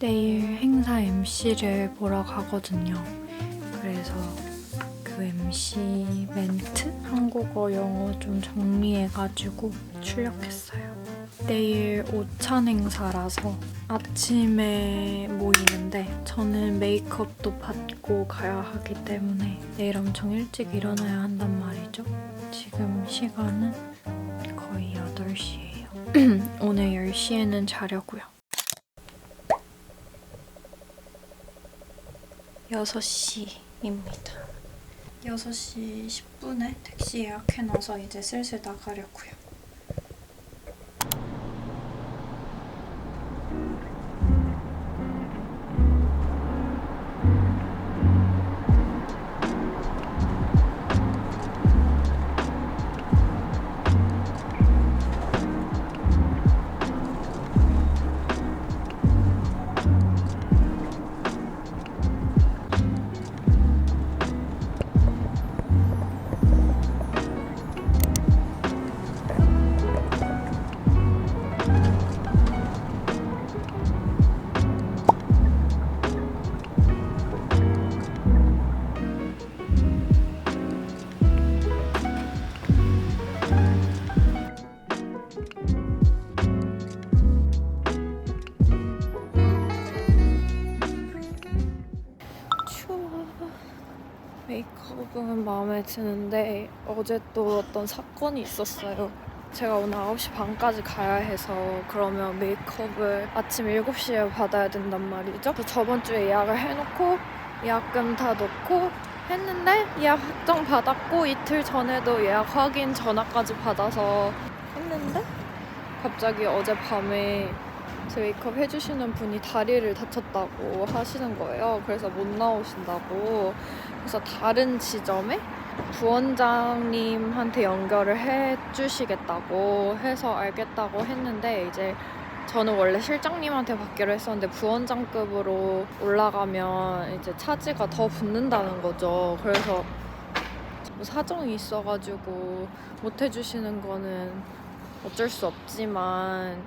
내일 행사 MC를 보러 가거든요. 그래서 그 MC 멘트? 한국어, 영어 좀 정리해가지고 출력했어요. 내일 오찬 행사라서 아침에 모이는데 저는 메이크업도 받고 가야 하기 때문에 내일 엄청 일찍 일어나야 한단 말이죠. 지금 시간은 거의 8시예요. 오늘 10시에는 자려고요. 6시입니다. 6시 10분에 택시 예약해놔서 이제 슬슬 나가려고요. 메이크업은 마음에 드는데 어제 또 어떤 사건이 있었어요. 제가 오늘 9시 반까지 가야 해서 그러면 메이크업을 아침 7시에 받아야 된단 말이죠. 그래서 저번 주에 예약을 해놓고 예약금 다 넣고 했는데 예약 확정 받았고 이틀 전에도 예약 확인 전화까지 받아서 했는데 갑자기 어젯밤에 제 메이크업 해주시는 분이 다리를 다쳤다고 하시는 거예요. 그래서 못 나오신다고. 그래서 다른 지점에 부원장님한테 연결을 해주시겠다고 해서 알겠다고 했는데 이제 저는 원래 실장님한테 받기로 했었는데 부원장급으로 올라가면 이제 차지가 더 붙는다는 거죠. 그래서 사정이 있어가지고 못 해주시는 거는 어쩔 수 없지만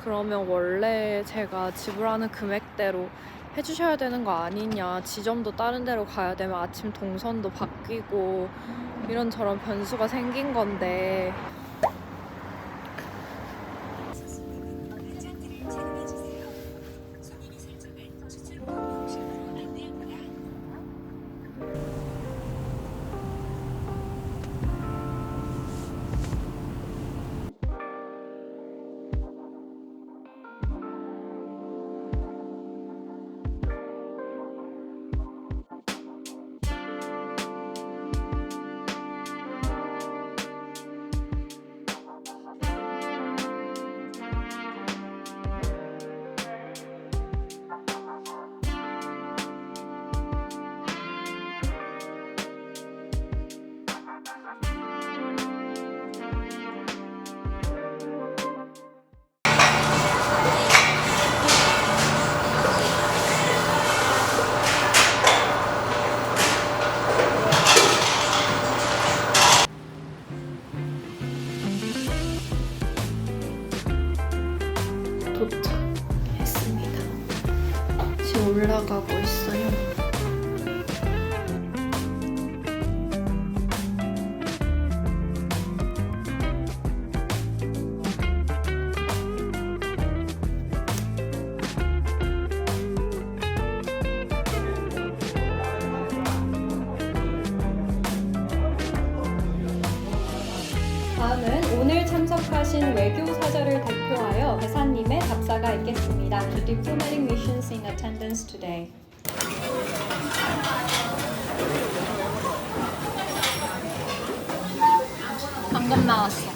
그러면 원래 제가 지불하는 금액대로 해주셔야 되는 거 아니냐. 지점도 다른 데로 가야 되면 아침 동선도 바뀌고 이런저런 변수가 생긴 건데 도착했습니다. 지금 올라가고 있어요. 다음은 오늘 참석하신 외교사절을 대표하여 대사님의 답사가 있겠습니다. The diplomatic missions in attendance today. 방금 나왔어.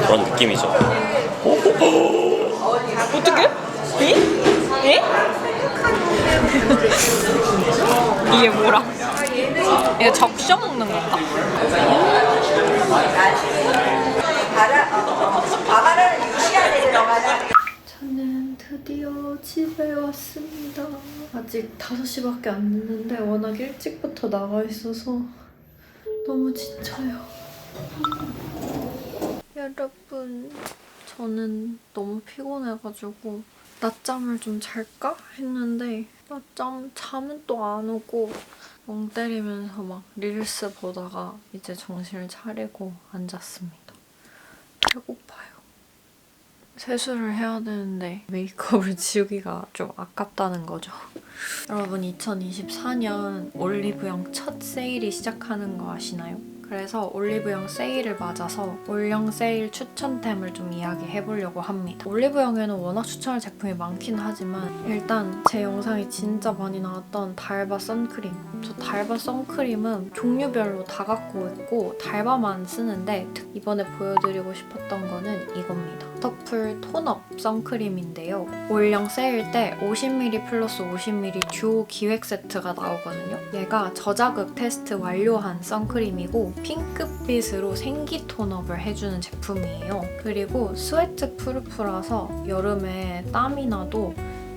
그런 느낌이죠. 어떡해? 에? 이게 뭐라? 이게 적셔 먹는 건가? 저는 드디어 집에 왔습니다. 아직 5시밖에 안 됐는데 워낙 일찍부터 나가 있어서 너무 지쳐요. 여러분, 저는 너무 피곤해가지고 낮잠을 좀 잘까 했는데 잠은 또 안 오고 멍 때리면서 막 릴스 보다가 이제 정신을 차리고 앉았습니다. 배고파요. 세수를 해야 되는데 메이크업을 지우기가 좀 아깝다는 거죠. 여러분, 2024년 올리브영 첫 세일이 시작하는 거 아시나요? 그래서 올리브영 세일을 맞아서 올영 세일 추천템을 좀 이야기해보려고 합니다. 올리브영에는 워낙 추천할 제품이 많긴 하지만 일단 제 영상이 진짜 많이 나왔던 달바 선크림. 저 달바 선크림은 종류별로 다 갖고 있고 달바만 쓰는데 이번에 보여드리고 싶었던 거는 이겁니다. 더풀 톤업 선크림인데요. 올영 세일 때 50ml 플러스 50ml 듀오 기획 세트가 나오거든요. 얘가 저자극 테스트 완료한 선크림이고 핑크빛으로 생기 톤업을 해주는 제품이에요. 그리고 스웨트 프루프라서 여름에 땀이 나도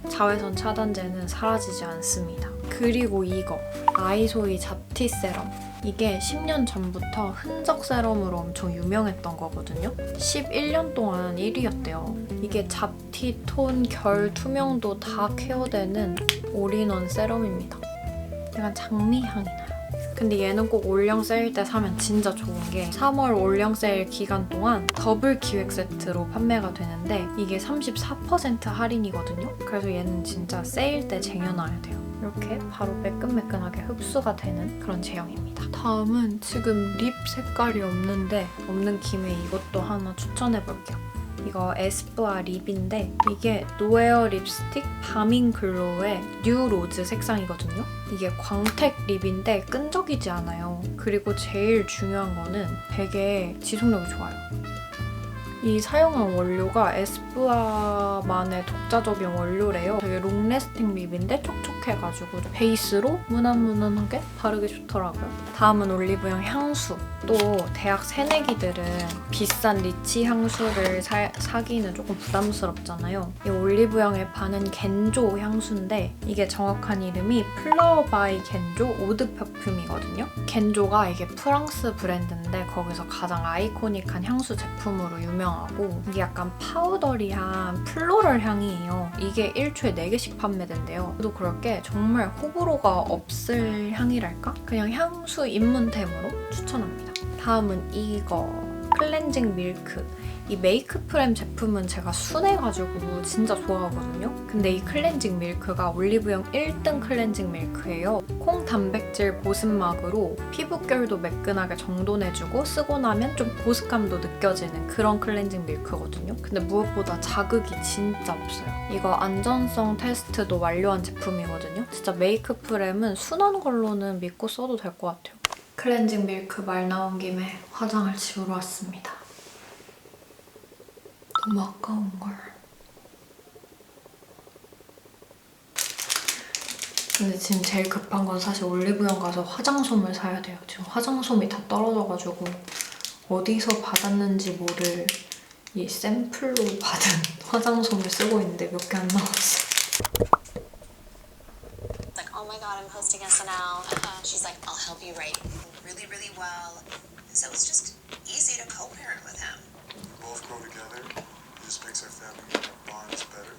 자외선 차단제는 사라지지 않습니다. 그리고 이거 아이소이 잡티 세럼. 이게 10년 전부터 흔적 세럼으로 엄청 유명했던 거거든요. 11년 동안 1위였대요. 이게 잡티, 톤, 결, 투명도 다 케어되는 올인원 세럼입니다. 약간 장미 향이 나요. 근데 얘는 꼭 올영 세일 때 사면 진짜 좋은 게 3월 올영 세일 기간 동안 더블 기획 세트로 판매가 되는데 이게 34% 할인이거든요. 그래서 얘는 진짜 세일 때 쟁여놔야 돼요. 이렇게 바로 매끈매끈하게 흡수가 되는 그런 제형입니다. 다음은 지금 립 색깔이 없는 김에 이것도 하나 추천해볼게요. 이거 에스쁘아 립인데 이게 노에어 립스틱 바밍 글로우의 뉴 로즈 색상이거든요. 이게 광택 립인데 끈적이지 않아요. 그리고 제일 중요한 거는 되게 지속력이 좋아요. 이 사용한 원료가 에스쁘아만의 독자적인 원료래요. 되게 롱래스팅 립인데 촉촉해가지고 베이스로 무난무난하게 바르기 좋더라고요. 다음은 올리브영 향수. 또 대학 새내기들은 비싼 리치 향수를 사기는 조금 부담스럽잖아요. 이 올리브영에 파는 겐조 향수인데 이게 정확한 이름이 플라워 바이 겐조 오드 퍼퓸이거든요. 겐조가 이게 프랑스 브랜드인데 거기서 가장 아이코닉한 향수 제품으로 유명하고 이게 약간 파우더리한 플로럴 향이에요. 이게 1초에 4개씩 판매된대요. 저도 그렇게 정말 호불호가 없을 향이랄까? 그냥 향수 입문템으로 추천합니다. 다음은 이거 클렌징 밀크. 이 메이크프렘 제품은 제가 순해가지고 진짜 좋아하거든요. 근데 이 클렌징 밀크가 올리브영 1등 클렌징 밀크예요. 콩 단백질 보습막으로 피부결도 매끈하게 정돈해주고 쓰고 나면 좀 보습감도 느껴지는 그런 클렌징 밀크거든요. 근데 무엇보다 자극이 진짜 없어요. 이거 안전성 테스트도 완료한 제품이거든요. 진짜 메이크프렘은 순한 걸로는 믿고 써도 될 것 같아요. 클렌징 밀크 말 나온 김에 화장을 지우러 왔습니다. 너무 아까운걸. 근데 지금 제일 급한 건 사실 올리브영 가서 화장솜을 사야 돼요. 지금 화장솜이 다 떨어져가지고 어디서 받았는지 모를 이 샘플로 받은 화장솜을 쓰고 있는데 몇 개 안 나왔어. Like, oh my god, I'm hosting SNL. She's like, I'll help you write really, really well. So it's just easy to co-parent with him. We both grow together. It just makes our family bonds better.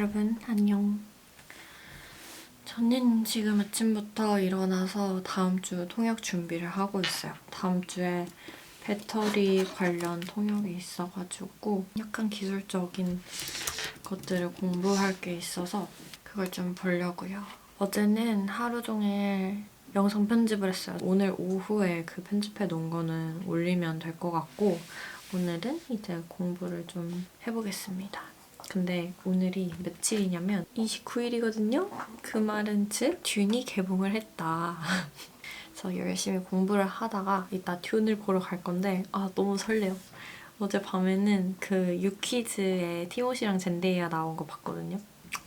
여러분 안녕. 저는 지금 아침부터 일어나서 다음 주 통역 준비를 하고 있어요. 다음 주에 배터리 관련 통역이 있어가지고 약간 기술적인 것들을 공부할 게 있어서 그걸 좀 보려고요. 어제는 하루 종일 영상 편집을 했어요. 오늘 오후에 그 편집해 놓은 거는 올리면 될 것 같고 오늘은 이제 공부를 좀 해보겠습니다. 근데 오늘이 며칠이냐면 29일이거든요? 그 말은 즉 듄이 개봉을 했다. 그래서 열심히 공부를 하다가 이따 듄을 보러 갈 건데 너무 설레요. 어젯밤에는 그 유키즈에 티모시랑 젠데이아 나온 거 봤거든요.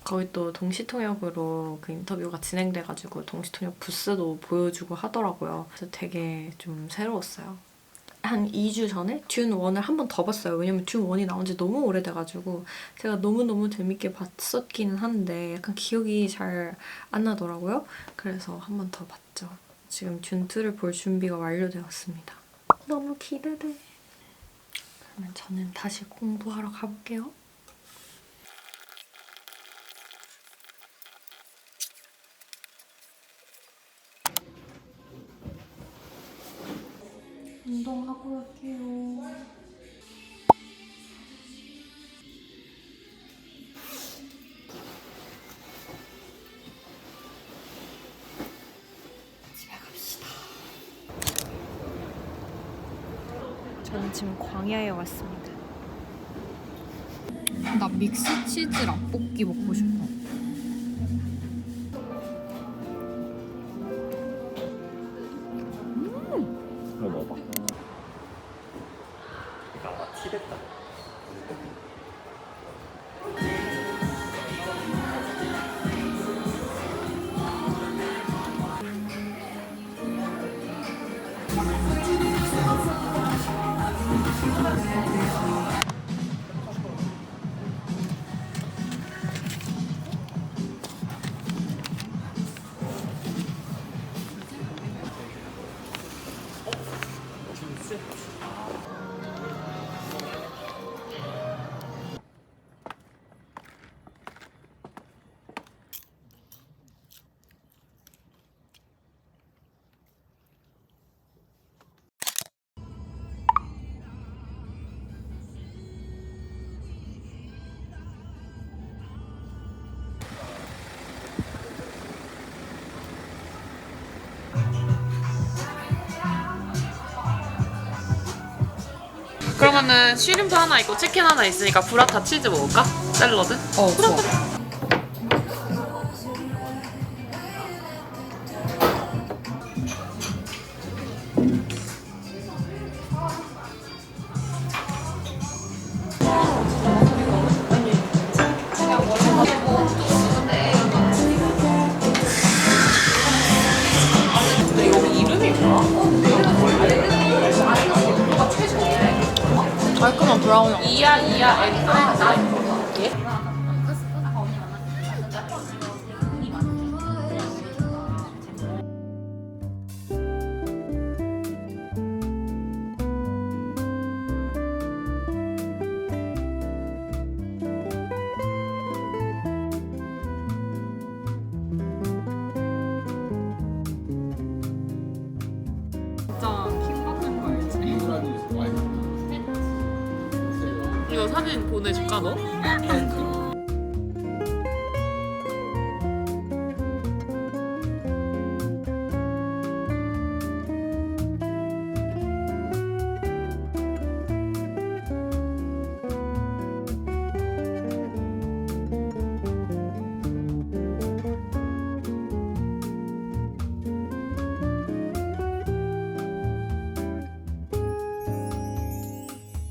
거기 또 동시통역으로 그 인터뷰가 진행돼가지고 동시통역 부스도 보여주고 하더라고요. 그래서 되게 좀 새로웠어요. 한 2주 전에 듄 1을 한 번 더 봤어요. 왜냐면 듄 1이 나온 지 너무 오래돼가지고 제가 너무너무 재밌게 봤었기는 한데 약간 기억이 잘 안 나더라고요. 그래서 한 번 더 봤죠. 지금 듄 2를 볼 준비가 완료되었습니다. 너무 기대돼. 그러면 저는 다시 공부하러 가볼게요. 운동하고 올게요. 집에 갑시다. 저는 지금 광야에 왔습니다. 나 믹스 치즈 라볶이 먹고 싶어. 이거 넣어봐. 나 티됐다. 그러면은 쉬림프 하나 있고 치킨 하나 있으니까 브라타 치즈 먹을까? 샐러드? 좋아. 근데 여기 이름이 뭐야? 깔끔한 브라운. 이야 앤프렌즈. 진짜 킹받는 거 알지? 이거 사진 보내줄까 너?